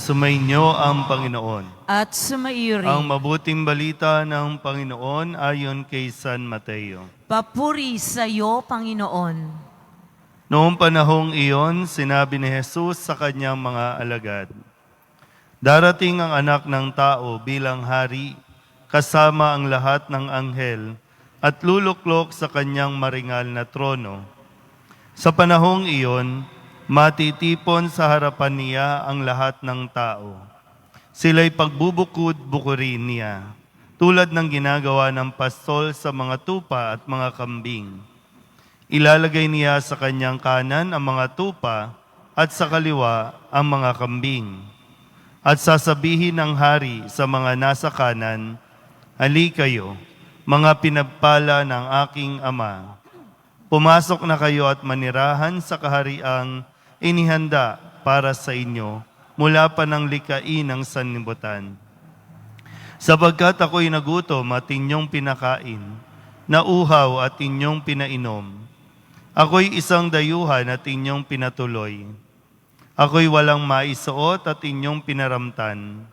Sumainyo ang Panginoon. At sumaiyo Ang rin. mabuting balita ng Panginoon ayon kay San Mateo. Papuri sa iyo, Panginoon. Noong panahong iyon, sinabi ni Jesus sa kanyang mga alagad, "Darating ang anak ng tao bilang hari, kasama ang lahat ng anghel, at luluklok sa kanyang maringal na trono. Sa panahong iyon, matitipon sa harapan niya ang lahat ng tao. Sila'y pagbubukod-bukurin niya, tulad ng ginagawa ng pastol sa mga tupa at mga kambing. Ilalagay niya sa kanyang kanan ang mga tupa at sa kaliwa ang mga kambing. At sasabihin ng hari sa mga nasa kanan, 'Hali kayo, mga pinagpala ng aking Ama. Pumasok na kayo at manirahan sa kahariang inihanda para sa inyo mula pa ng likhain ng sanlibutan. Sapagkat ako'y nagutom at inyong pinakain, nauhaw at inyong pinainom. Ako'y isang dayuhan at inyong pinatuloy. Ako'y walang maisuot at inyong pinaramtan.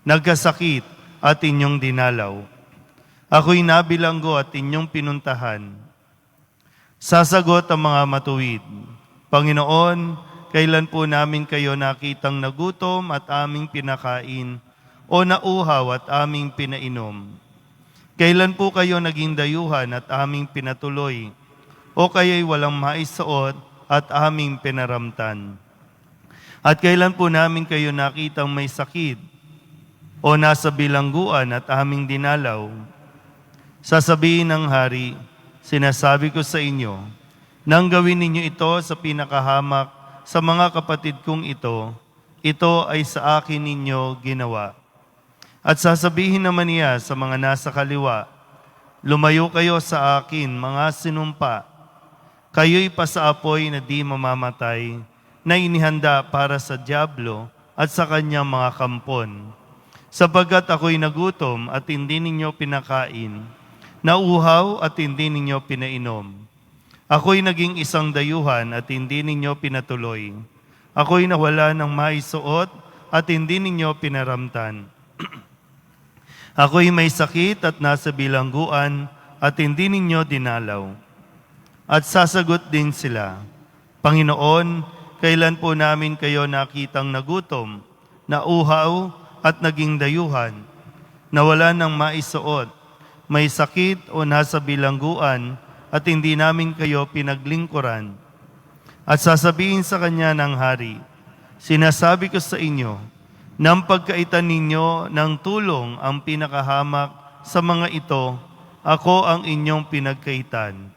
Nagkasakit at inyong dinalaw. Ako'y nabilanggo at inyong pinuntahan." Sasagot ang mga matuwid, "Panginoon, kailan po namin kayo nakitang nagutom at aming pinakain, o nauhaw at aming pinainom? Kailan po kayo naging dayuhan at aming pinatuloy, o kaya'y walang maisuot at aming pinaramtan? At kailan po namin kayo nakitang may sakit, o nasa bilangguan at aming dinalaw?" Sasabihin ng hari, "Sinasabi ko sa inyo, nang gawin ninyo ito sa pinakahamak sa mga kapatid kong ito ay sa akin ninyo ginawa." At sasabihin naman niya sa mga nasa kaliwa, "Lumayo kayo sa akin, mga sinumpa. Kayo'y pasaapoy na di mamamatay, na inihanda para sa dyablo at sa kanyang mga kampon. Sapagkat ako'y nagutom at hindi ninyo pinakain, nauhaw at hindi ninyo pinainom. Ako'y naging isang dayuhan at hindi ninyo pinatuloy. Ako'y nawala ng maisuot at hindi ninyo pinaramtan. Ako'y may sakit at nasa bilangguan at hindi ninyo dinalaw." At sasagot din sila, "Panginoon, kailan po namin kayo nakitang nagutom, nauhaw at naging dayuhan, nawala ng maisuot, may sakit o nasa bilangguan at hindi namin kayo pinaglingkuran?" At sasabihin sa kanya ng hari, "Sinasabi ko sa inyo, nang pagkaitan ninyo ng tulong ang pinakahamak sa mga ito, ako ang inyong pinagkaitan.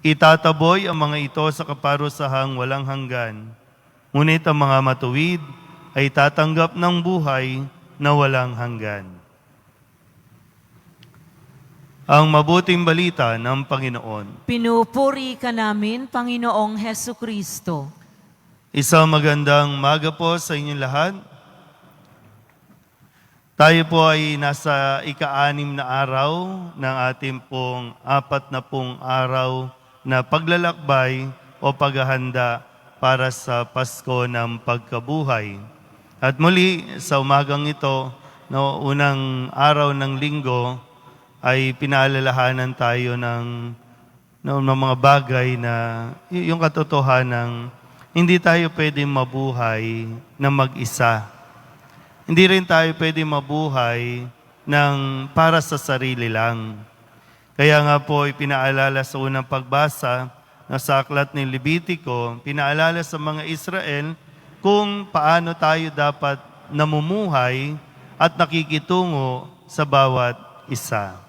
Itataboy ang mga ito sa kaparusahang walang hanggan, ngunit ang mga matuwid ay tatanggap ng buhay na walang hanggan." Ang mabuting balita ng Panginoon. Pinupuri ka namin, Panginoong Heso Kristo. Isang magandang umaga po sa inyong lahat. Tayo po ay nasa ika-6 na araw ng ating pong 40 araw na paglalakbay o paghahanda para sa Pasko ng Pagkabuhay. At muli sa umagang ito, unang araw ng linggo, ay pinaalalahanan tayo ng mga bagay na yung katotohanan, hindi tayo pwedeng mabuhay na mag-isa. Hindi rin tayo pwedeng mabuhay para sa sarili lang. Kaya nga po, pinaalala sa unang pagbasa na sa aklat ng Levitico, pinaalala sa mga Israel kung paano tayo dapat namumuhay at nakikitungo sa bawat isa.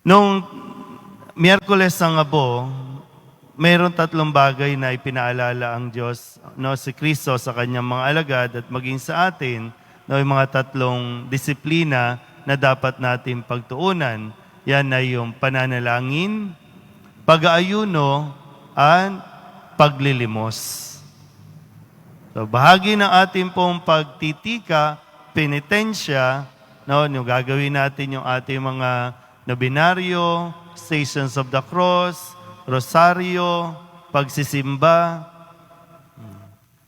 Noong Miyerkules ng Abo, mayroon 3 bagay na ipinaalala ang Diyos, si Kristo sa kanyang mga alagad at maging sa atin, yung mga 3 disiplina na dapat natin pagtuunan. Yan ay yung pananalangin, pag-aayuno, at paglilimos. So, bahagi ng ating pong pagtitika, penitensya, yung gagawin natin yung ating mga nobinaryo, Stations of the Cross, Rosaryo, pagsisimba.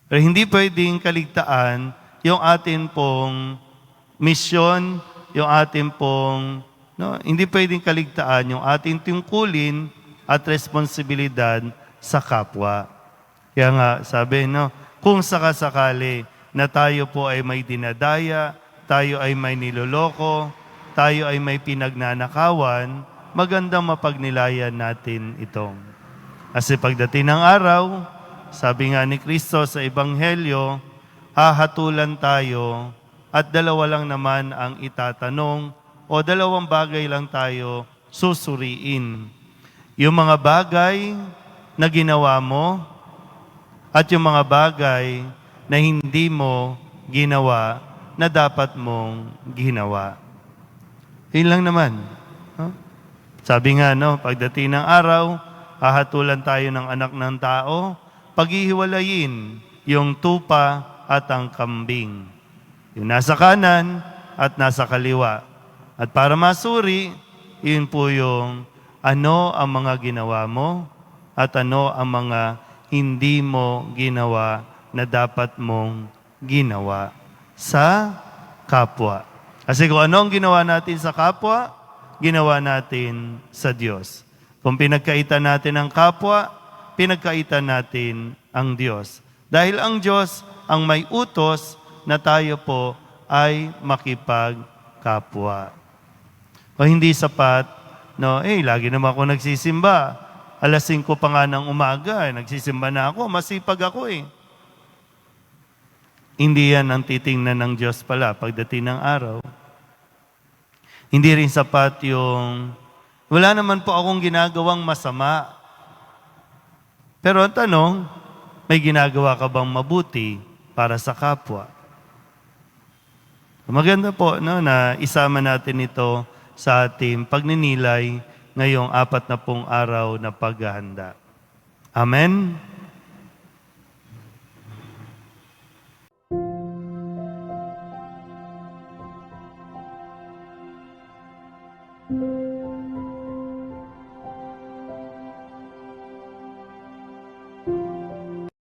Pero hindi pwedeng kaligtaan yung atin pong misyon, yung atin pong, hindi pwedeng kaligtaan yung ating tungkulin at responsibilidad sa kapwa. Kaya nga, sabi, kung sakasakali na tayo po ay may dinadaya, tayo ay may niloloko, tayo ay may pinagnanakawan, magandang mapagnilayan natin itong. Kasi pagdating ng araw, sabi nga ni Kristo sa Ebanghelyo, hahatulan tayo at dalawa lang naman ang itatanong o dalawang bagay lang tayo susuriin. Yung mga bagay na ginawa mo at yung mga bagay na hindi mo ginawa na dapat mong ginawa. Yun lang naman. Sabi nga, pagdating ng araw, hahatulan tayo ng anak ng tao, paghihiwalayin yung tupa at ang kambing. Yung nasa kanan at nasa kaliwa. At para masuri, yun po yung ano ang mga ginawa mo at ano ang mga hindi mo ginawa na dapat mong ginawa sa kapwa. Kasi kung ano ang ginawa natin sa kapwa, ginawa natin sa Diyos. Kung pinagkaitan natin ang kapwa, pinagkaitan natin ang Diyos. Dahil ang Diyos ang may utos na tayo po ay makipagkapwa. O hindi sapat, lagi naman ako nagsisimba. 5:00 pa nga ng umaga, nagsisimba na ako, masipag ako eh. Hindi yan ang titingnan ng Diyos pala pagdating ng araw. Hindi rin sapat yung, wala naman po akong ginagawang masama. Pero ang tanong, may ginagawa ka bang mabuti para sa kapwa? Maganda po na isama natin ito sa ating pagninilay ngayong 40 araw na paghahanda. Amen?